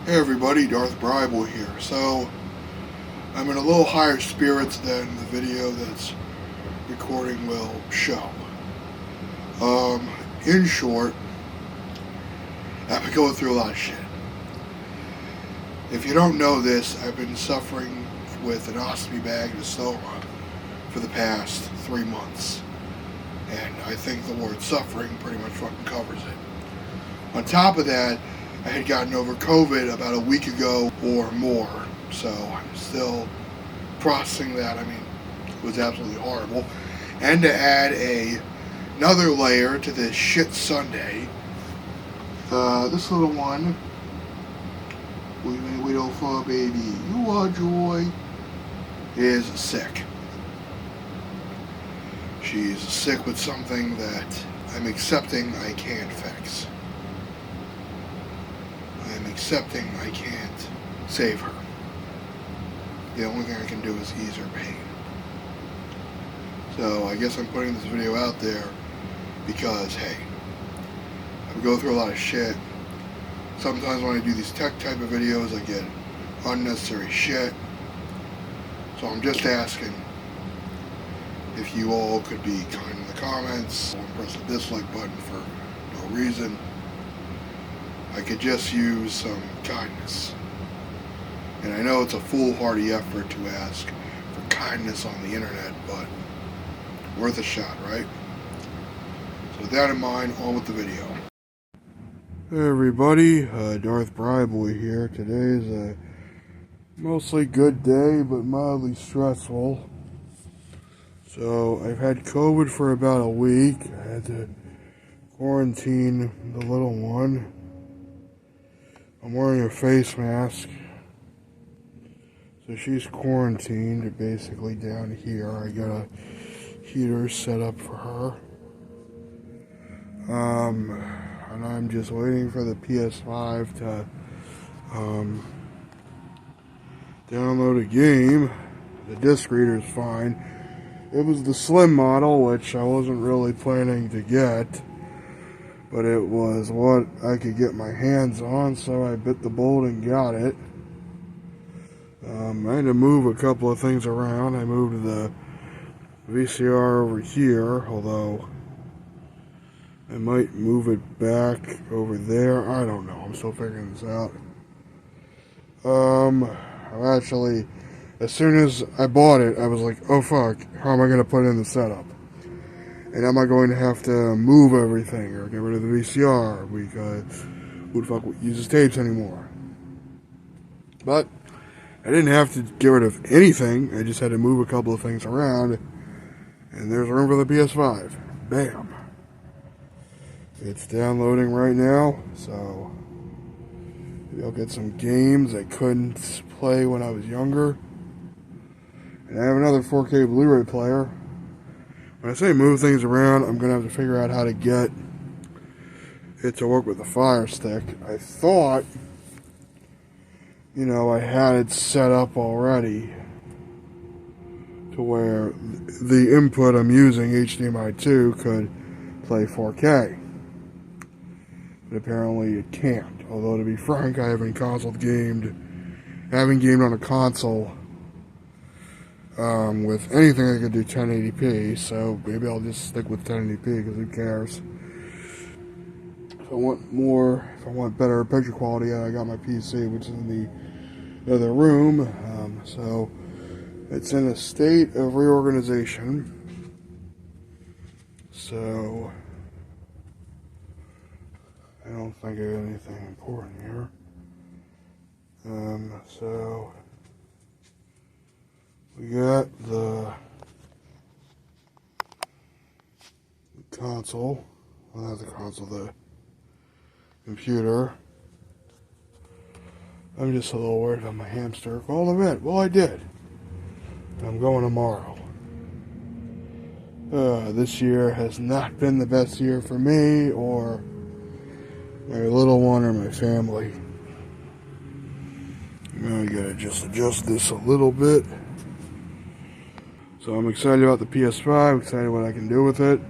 Hey everybody, Darth Brible here. So, I'm in a little higher spirits than the video that's recording will show. Um, in short, I've been going through a lot of shit. If you don't know this, I've been suffering with an ostomy bag and a stoma for the past 3 months. And I think the word suffering pretty much fucking covers it. On top of that, I had gotten over COVID about a week ago or more. So I'm still processing that. I mean, it was absolutely horrible. And to add another layer to this shit Sunday, this little one, we've been waiting for a baby, you are joy, is sick. She's sick with something that I'm accepting I can't fix. I'm accepting I can't save her. The only thing I can do is ease her pain. So I guess I'm putting this video out there because, hey, I go through a lot of shit. Sometimes when I do these tech type of videos, I get unnecessary shit. So I'm just asking if you all could be kind in the comments, or press the dislike button for no reason. I could just use some kindness. And I know it's a foolhardy effort to ask for kindness on the internet, but worth a shot, right? So with that in mind, on with the video. Hey everybody, Darth Briboy here. Today is a mostly good day, but mildly stressful. So I've had COVID for about a week. I had to quarantine the little one. I'm wearing a face mask. So she's quarantined basically down here. I got a heater set up for her. And I'm just waiting for the PS5 to download a game. The disc reader is fine. It was the slim model, which I wasn't really planning to get, but it was what I could get my hands on, so I bit the bullet and got it. I had to move a couple of things around. I moved the VCR over here, although I might move it back over there. I don't know. I'm still figuring this out. Actually, as soon as I bought it, I was like, oh fuck, how am I going to put in the setup? And am I going to have to move everything or get rid of the VCR because who the fuck uses tapes anymore? But I didn't have to get rid of anything. I just had to move a couple of things around. And there's room for the PS5. Bam. It's downloading right now. So maybe I'll get some games I couldn't play when I was younger. And I have another 4K Blu-ray player. When I say move things around, I'm going to have to figure out how to get it to work with the Fire Stick. I thought, I had it set up already to where the input I'm using, HDMI 2, could play 4K. But apparently it can't. Although, to be frank, I haven't gamed on a console with anything that could do 1080p, so maybe I'll just stick with 1080p because who cares. If I want better picture quality, I got my PC, which is in the other room, so it's in a state of reorganization. So I don't think I got anything important here. So we got the console. Well, not the console, the computer. I'm just a little worried about my hamster. Call the vet. Well, I did. I'm going tomorrow. This year has not been the best year for me or my little one or my family. Now I gotta just adjust this a little bit. So I'm excited about the PS5, excited what I can do with it.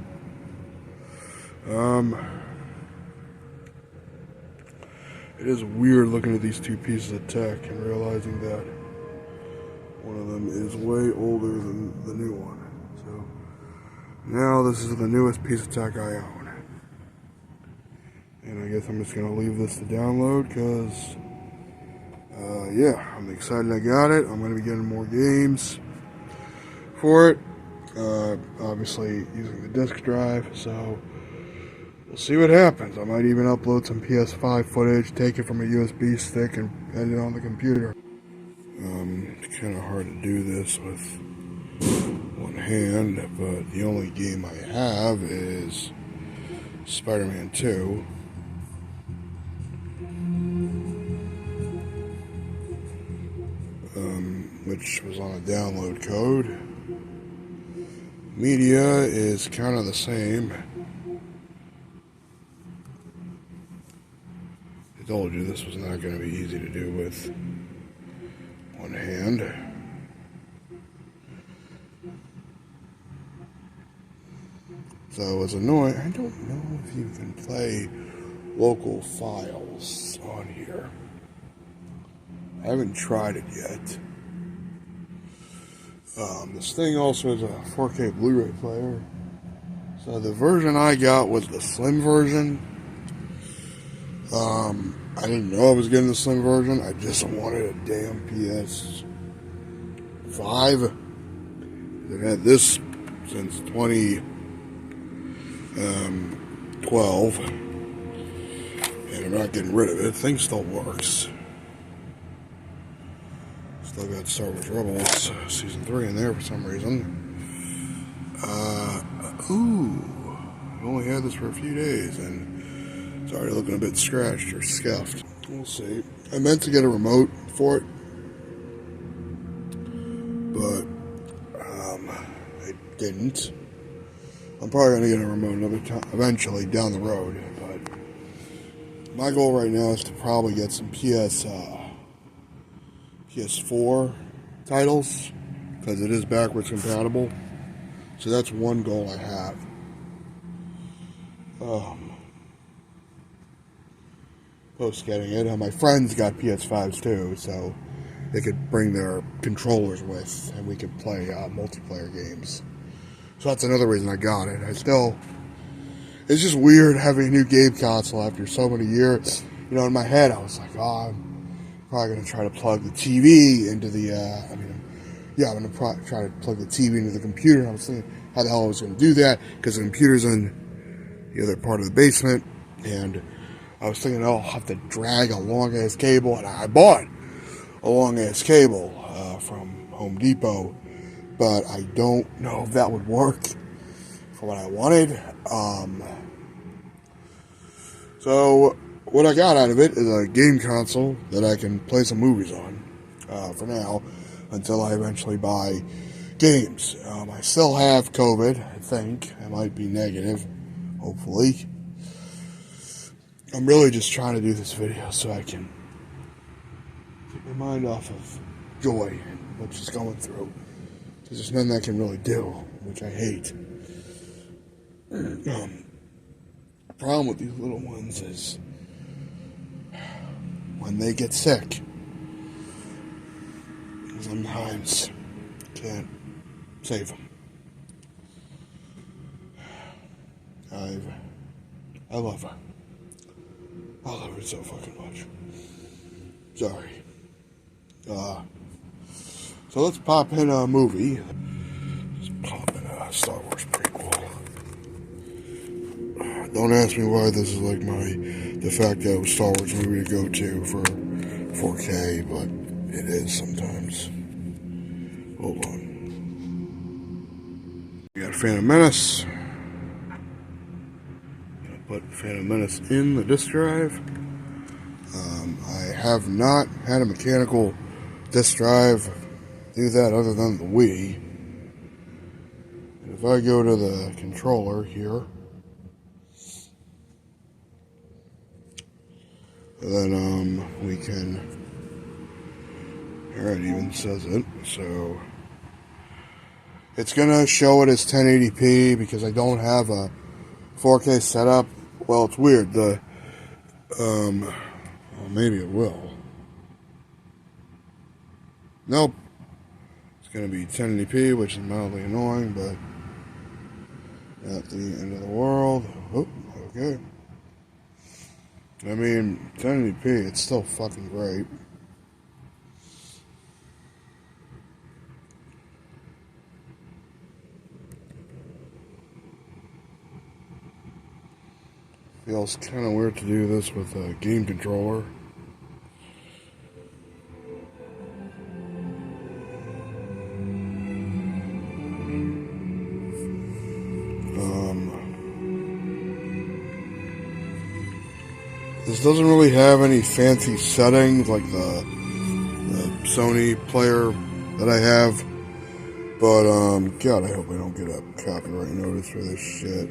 It is weird looking at these two pieces of tech and realizing that one of them is way older than the new one. So now this is the newest piece of tech I own. And I guess I'm just going to leave this to download because, yeah, I'm excited I got it. I'm going to be getting more games for it. Obviously using the disk drive, so we'll see what happens. I might even upload some PS5 footage, take it from a USB stick, and edit it on the computer. It's kind of hard to do this with one hand, but the only game I have is Spider-Man 2. Which was on a download code. Media is kind of the same. I told you this was not going to be easy to do with one hand. So it's annoying. I don't know if you can play local files on here. I haven't tried it yet. This thing also has a 4K Blu-ray player. So the version I got was the slim version. I didn't know I was getting the slim version. I just wanted a damn PS5. They've had this since 2012. And I'm not getting rid of it. The thing still works. Still got Star Wars Rebels Season 3 in there for some reason. I've only had this for a few days and it's already looking a bit scratched or scuffed. We'll see. I meant to get a remote for it, but I didn't. I'm probably going to get a remote another time, eventually down the road, but my goal right now is to probably get some PS4 titles, because it is backwards compatible. So that's one goal I have. Post getting it. My friends got PS5s too, so they could bring their controllers with, and we could play multiplayer games. So that's another reason I got it. It's just weird having a new game console after so many years. You know, in my head I was like, I'm probably going to try to plug the TV into the, I'm going to try to plug the TV into the computer. And I was thinking how the hell I was going to do that, because the computer's in the other part of the basement, and I was thinking, I'll have to drag a long-ass cable, and I bought a long-ass cable from Home Depot, but I don't know if that would work for what I wanted. So what I got out of it is a game console that I can play some movies on for now, until I eventually buy games. I still have COVID, I think. I might be negative, hopefully. I'm really just trying to do this video so I can get my mind off of joy and what she's going through. Because there's nothing I can really do, which I hate. The problem with these little ones is when they get sick, sometimes can't save them. I love her. I love her so fucking much. Sorry. So let's pop in a movie. Let's pop in a Star Wars prequel. Don't ask me why this is like my de facto Star Wars movie to go to for 4K, but it is sometimes. Hold on. We got Phantom Menace. Put Phantom Menace in the disk drive. I have not had a mechanical disk drive do that other than the Wii. If I go to the controller here, then we can. Alright, even says it. So it's gonna show it as 1080p because I don't have a 4K setup. Well, it's weird. maybe it will. Nope. It's going to be 1080p, which is mildly annoying, but not the end of the world. Oh, okay. I mean, 1080p, it's still fucking great. Feels kind of weird to do this with a game controller. This doesn't really have any fancy settings like the Sony player that I have. But, God, I hope I don't get a copyright notice for this shit.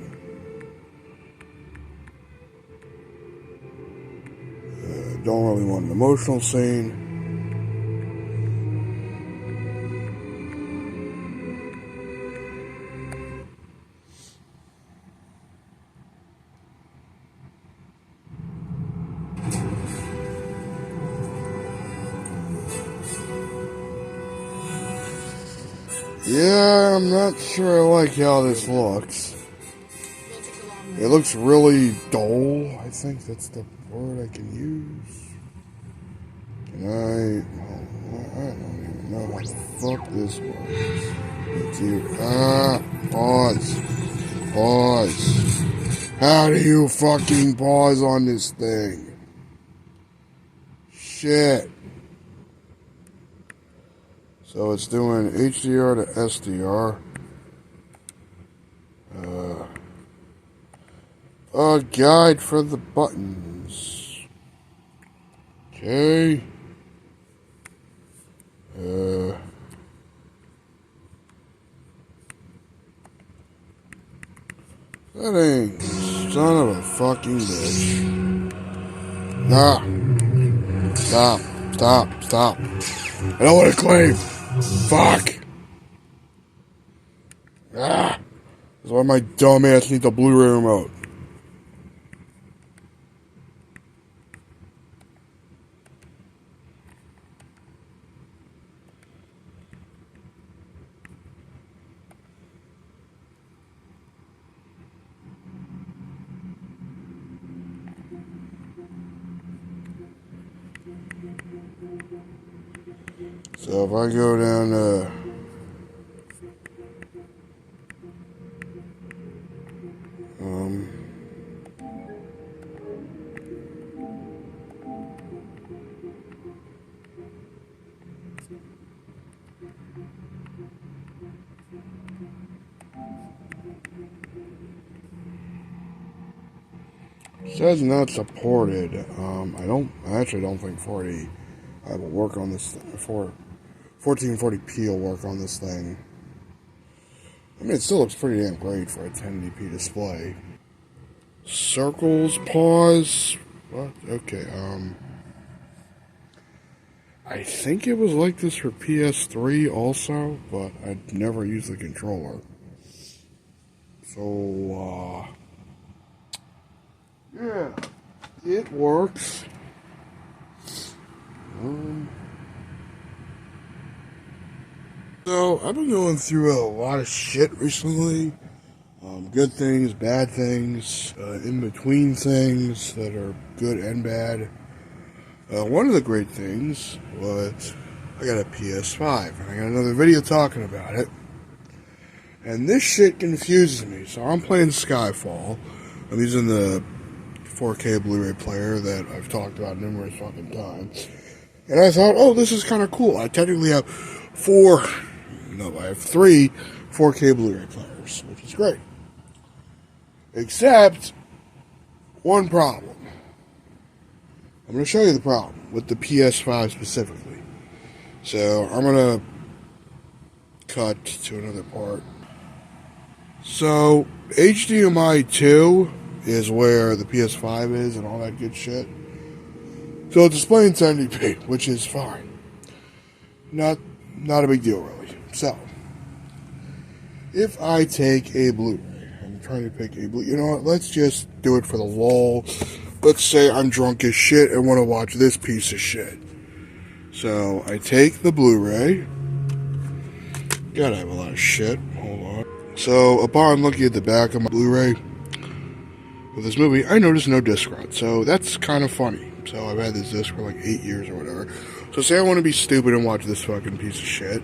Don't really want an emotional scene. Yeah, I'm not sure I like how this looks. It looks really dull. I think that's the word I can use. I don't even know how the fuck this works. It's here. Pause. Pause. How do you fucking pause on this thing? Shit. So it's doing HDR to SDR. A guide for the buttons. Okay. Settings. Son of a fucking bitch. Nah. Stop. I don't want to claim. Fuck. That's why my dumb ass needs a Blu-ray remote. So if I go down to says not supported. I actually don't think 40 will work on this thing. 1440p will work on this thing. I mean, it still looks pretty damn great for a 1080p display. Circles, pause. What? Okay, I think it was like this for PS3 also, but I'd never used the controller. So, yeah, it works. So, I've been going through a lot of shit recently. Good things, bad things, in between things that are good and bad. One of the great things was I got a PS5, and I got another video talking about it. And this shit confuses me. So I'm playing Skyfall. I'm using the 4K Blu-ray player that I've talked about numerous fucking times. And I thought, oh, this is kind of cool. I technically have I have 3 4K Blu-ray players, which is great. Except one problem. I'm going to show you the problem with the PS5 specifically. So I'm going to cut to another part. So HDMI 2 is where the PS5 is and all that good shit. So it's displaying 1080p, which is fine. Not a big deal, really. So, if I take a Blu-ray, I'm trying to pick a Blu-ray, you know what, let's just do it for the lull let's say I'm drunk as shit and want to watch this piece of shit. So I take the Blu-ray. God, I have a lot of shit. Hold on. So upon looking at the back of my Blu-ray of this movie, I noticed no disc rot. So that's kind of funny. So I've had this disc for like 8 years or whatever. So say I want to be stupid and watch this fucking piece of shit.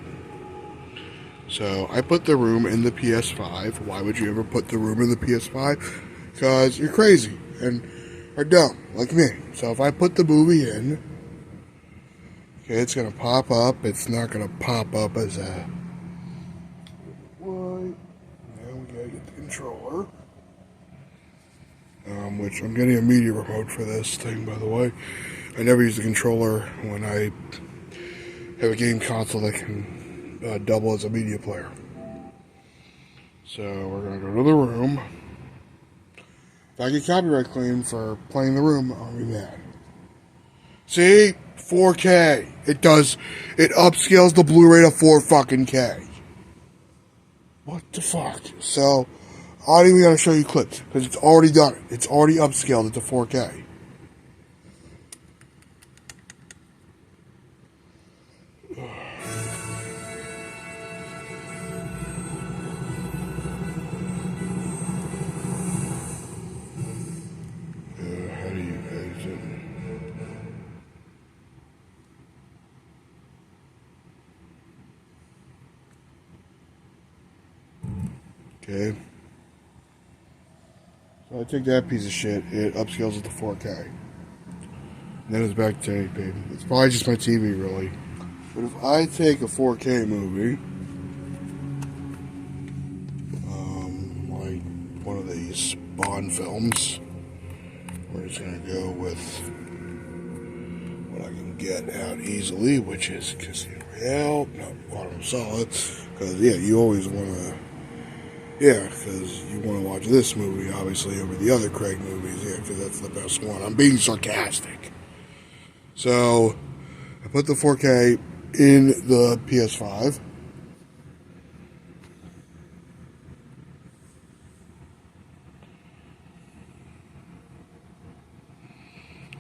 So I put The Room in the PS5. Why would you ever put The Room in the PS5? Because you're crazy and are dumb, like me. So if I put the movie in, okay, it's going to pop up. It's not going to pop up as a... What? Now we got to get the controller. Which I'm getting a media remote for this thing, by the way. I never use the controller when I have a game console that can double as a media player. So we're going to go to The Room. If I get copyright claim for playing The Room, I'll be mad. See? 4K. It upscales the Blu-ray to 4 fucking K. What the fuck? So, I don't even gotta show you clips, because it's already done it. It's already upscaled it to 4K. How do you exit? Okay. So I take that piece of shit, it upscales it to 4K. And then it's back to 1080p. It's probably just my TV, really. But if I take a 4K movie, like one of these Bond films, we're just going to go with what I can get out easily, which is Casino Royale, not Quantum Solace, because, yeah, you always want to... Yeah, because you want to watch this movie, obviously, over the other Craig movies. Yeah, because that's the best one. I'm being sarcastic. So, I put the 4K in the PS5.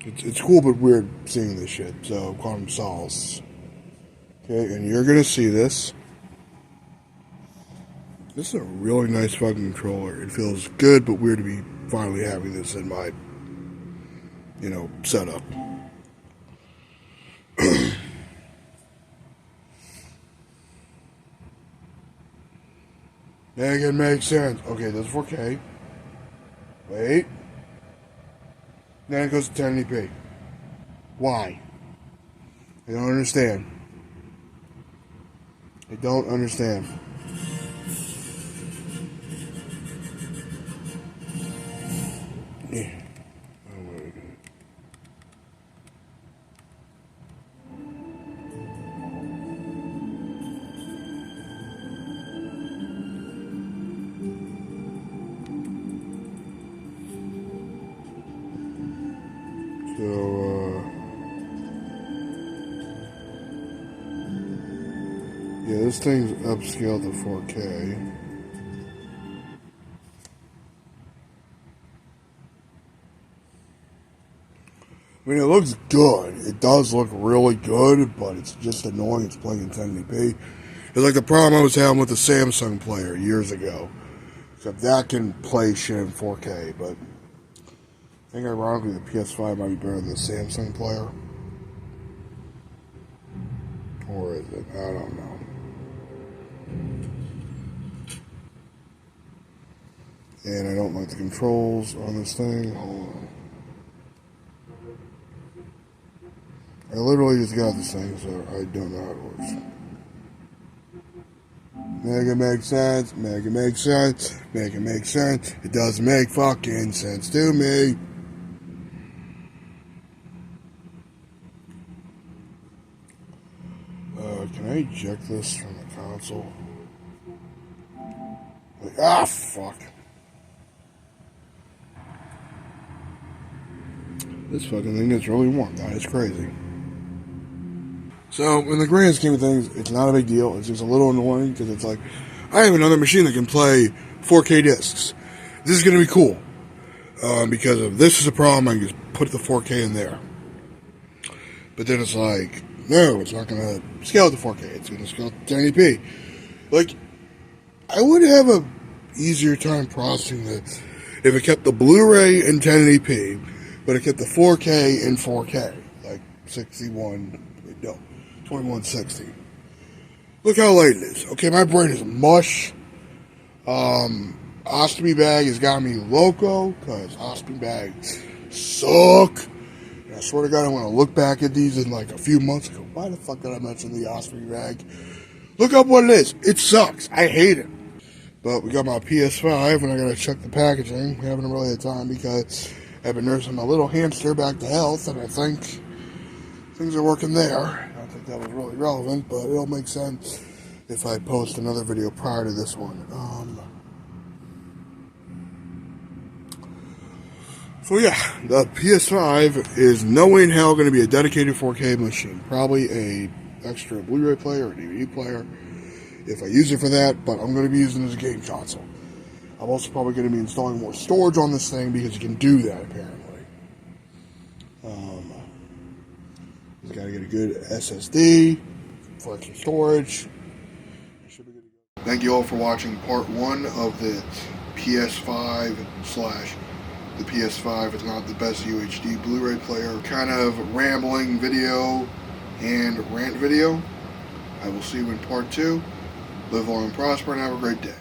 It's cool but weird seeing this shit. So, Quantum Solace. Okay, and you're going to see this. This is a really nice fucking controller. It feels good but weird to be finally having this in my, setup. Make it make sense. Okay, that's 4K. Wait. Then it goes to 1080p. Why? I don't understand. I don't understand. Yeah. Yeah, this thing's upscaled to 4K. I mean, it looks good. It does look really good, but it's just annoying. It's playing in 1080p. It's like the problem I was having with the Samsung player years ago. Except that can play shit in 4K, but I think ironically the PS5 might be better than the Samsung player. Or is it? I don't know. And I don't like the controls on this thing. Hold on. I literally just got this thing, so I don't know how it works. Make it make sense. Make it make sense. Make it make sense. It doesn't make fucking sense to me. Can I eject this from the console? Fuck. This fucking thing is really warm. That is crazy. So, in the grand scheme of things, it's not a big deal. It's just a little annoying because it's like, I have another machine that can play 4K discs. This is going to be cool. Because if this is a problem, I can just put the 4K in there. But then it's like, no, it's not going to scale to 4K. It's going to scale to 1080p. Like, I would have a easier time processing this if it kept the Blu-ray in 1080p, but it kept the 4K in 4K, like 2160. Look how late it is. Okay, my brain is mush. Ostomy bag has got me loco, because ostomy bags suck. And I swear to God, I want to look back at these in like a few months and go, why the fuck did I mention the ostomy bag? Look up what it is. It sucks. I hate it. But we got my PS5, and I gotta check the packaging. We haven't really had time because I've been nursing my little hamster back to health, and I think things are working there. I don't think that was really relevant, but it'll make sense if I post another video prior to this one. So yeah, the PS5 is no way in hell going to be a dedicated 4K machine. Probably a extra Blu-ray player or DVD player if I use it for that, but I'm going to be using it as a game console. I'm also probably going to be installing more storage on this thing because you can do that apparently. Just got to get a good SSD for extra storage. Should be good to go. Thank you all for watching part 1 of the PS5 / the PS5 is not the best UHD Blu-ray player kind of rambling video and rant video. I will see you in part 2. Live long and prosper and have a great day.